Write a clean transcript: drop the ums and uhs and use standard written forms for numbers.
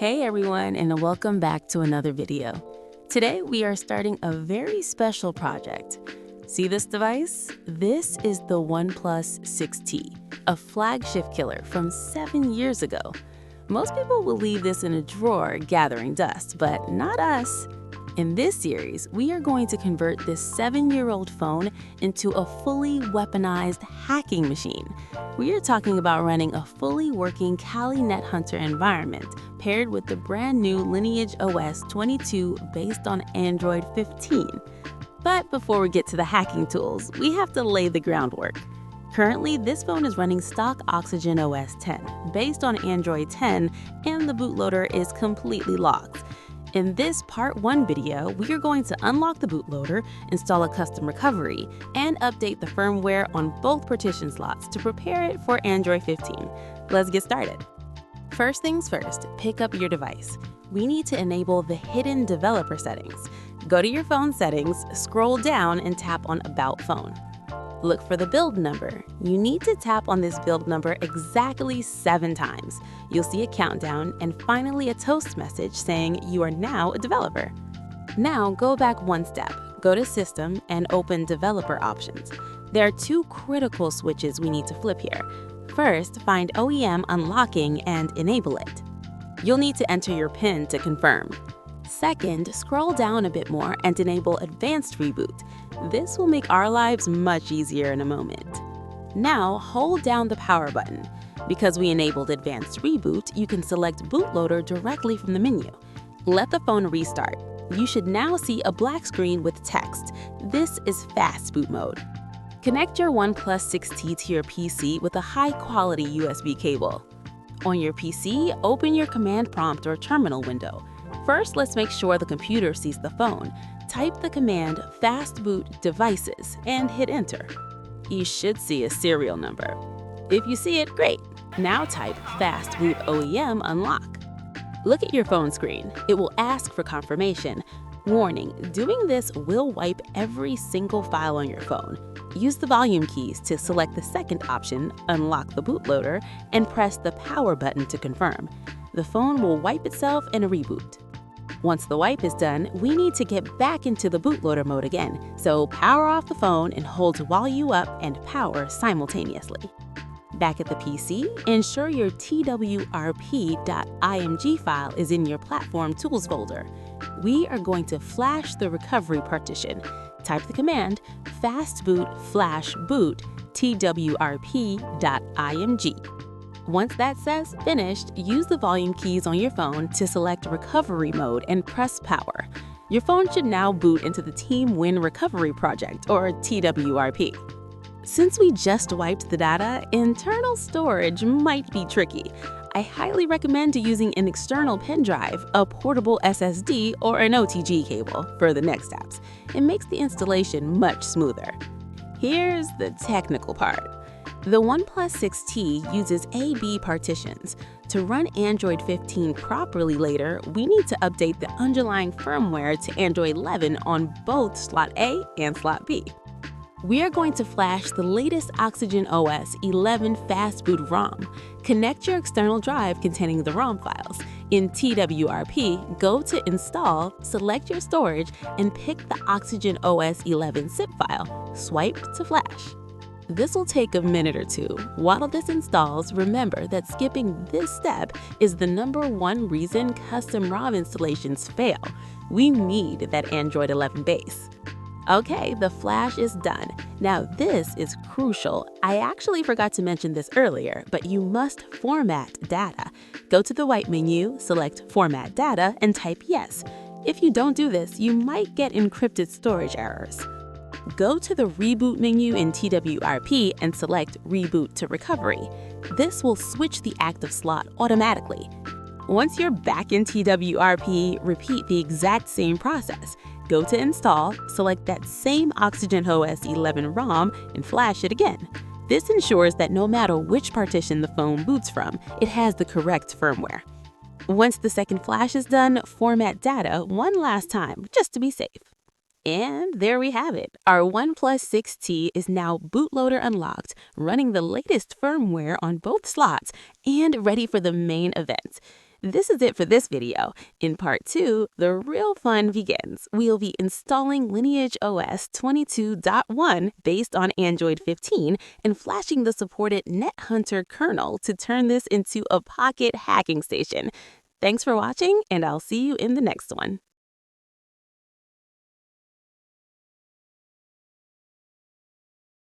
Hey everyone, and welcome back to another video. Today we are starting a very special project. See this device? This is the OnePlus 6T, a flagship killer from 7 years ago. Most people will leave this in a drawer gathering dust, but not us. In this series, we are going to convert this 7-year-old phone into a fully weaponized hacking machine. We are talking about running a fully working Kali NetHunter environment paired with the brand new Lineage OS 22 based on Android 15. But before we get to the hacking tools, we have to lay the groundwork. Currently, this phone is running stock OxygenOS 10 based on Android 10, and the bootloader is completely locked. In this Part 1 video, we are going to unlock the bootloader, install a custom recovery, and update the firmware on both partition slots to prepare it for Android 15. Let's get started. First things first, pick up your device. We need to enable the hidden developer settings. Go to your phone settings, scroll down, and tap on About Phone. Look for the build number. You need to tap on this build number exactly 7 times. You'll see a countdown and finally a toast message saying you are now a developer. Now go back one step. Go to System and open Developer Options. There are 2 critical switches we need to flip here. First, find OEM Unlocking and enable it. You'll need to enter your PIN to confirm. Second, scroll down a bit more and enable Advanced Reboot. This will make our lives much easier in a moment. Now, hold down the power button. Because we enabled Advanced Reboot, you can select Bootloader directly from the menu. Let the phone restart. You should now see a black screen with text. This is Fastboot mode. Connect your OnePlus 6T to your PC with a high-quality USB cable. On your PC, open your command prompt or terminal window. First, let's make sure the computer sees the phone. Type the command Fastboot Devices and hit Enter. You should see a serial number. If you see it, great. Now type Fastboot OEM Unlock. Look at your phone screen. It will ask for confirmation. Warning, doing this will wipe every single file on your phone. Use the volume keys to select the second option, unlock the bootloader, and press the power button to confirm. The phone will wipe itself in a reboot. Once the wipe is done, we need to get back into the bootloader mode again, so power off the phone and hold while you up and power simultaneously. Back at the PC, ensure your TWRP.img file is in your Platform Tools folder. We are going to flash the recovery partition. Type the command fastboot flash boot TWRP.img. Once that says finished, use the volume keys on your phone to select recovery mode and press power. Your phone should now boot into the Team Win Recovery Project, or TWRP. Since we just wiped the data, internal storage might be tricky. I highly recommend using an external pen drive, a portable SSD, or an OTG cable for the next steps. It makes the installation much smoother. Here's the technical part. The OnePlus 6T uses AB partitions. To run Android 15 properly later, we need to update the underlying firmware to Android 11 on both slot A and slot B. We are going to flash the latest OxygenOS 11 Fastboot ROM. Connect your external drive containing the ROM files. In TWRP, go to Install, select your storage, and pick the OxygenOS 11 zip file. Swipe to flash. This will take a minute or 2. While this installs, remember that skipping this step is the #1 reason custom ROM installations fail. We need that Android 11 base. Okay, the flash is done. Now this is crucial. I actually forgot to mention this earlier, but you must format data. Go to the white menu, select Format Data, and type Yes. If you don't do this, you might get encrypted storage errors. Go to the Reboot menu in TWRP and select Reboot to Recovery. This will switch the active slot automatically. Once you're back in TWRP, repeat the exact same process. Go to Install, select that same OxygenOS 11 ROM, and flash it again. This ensures that no matter which partition the phone boots from, it has the correct firmware. Once the second flash is done, format data one last time, just to be safe. And there we have it. Our OnePlus 6T is now bootloader unlocked, running the latest firmware on both slots, and ready for the main event. This is it for this video. In part 2, the real fun begins. We'll be installing Lineage OS 22.1 based on Android 15 and flashing the supported NetHunter kernel to turn this into a pocket hacking station. Thanks for watching, and I'll see you in the next one.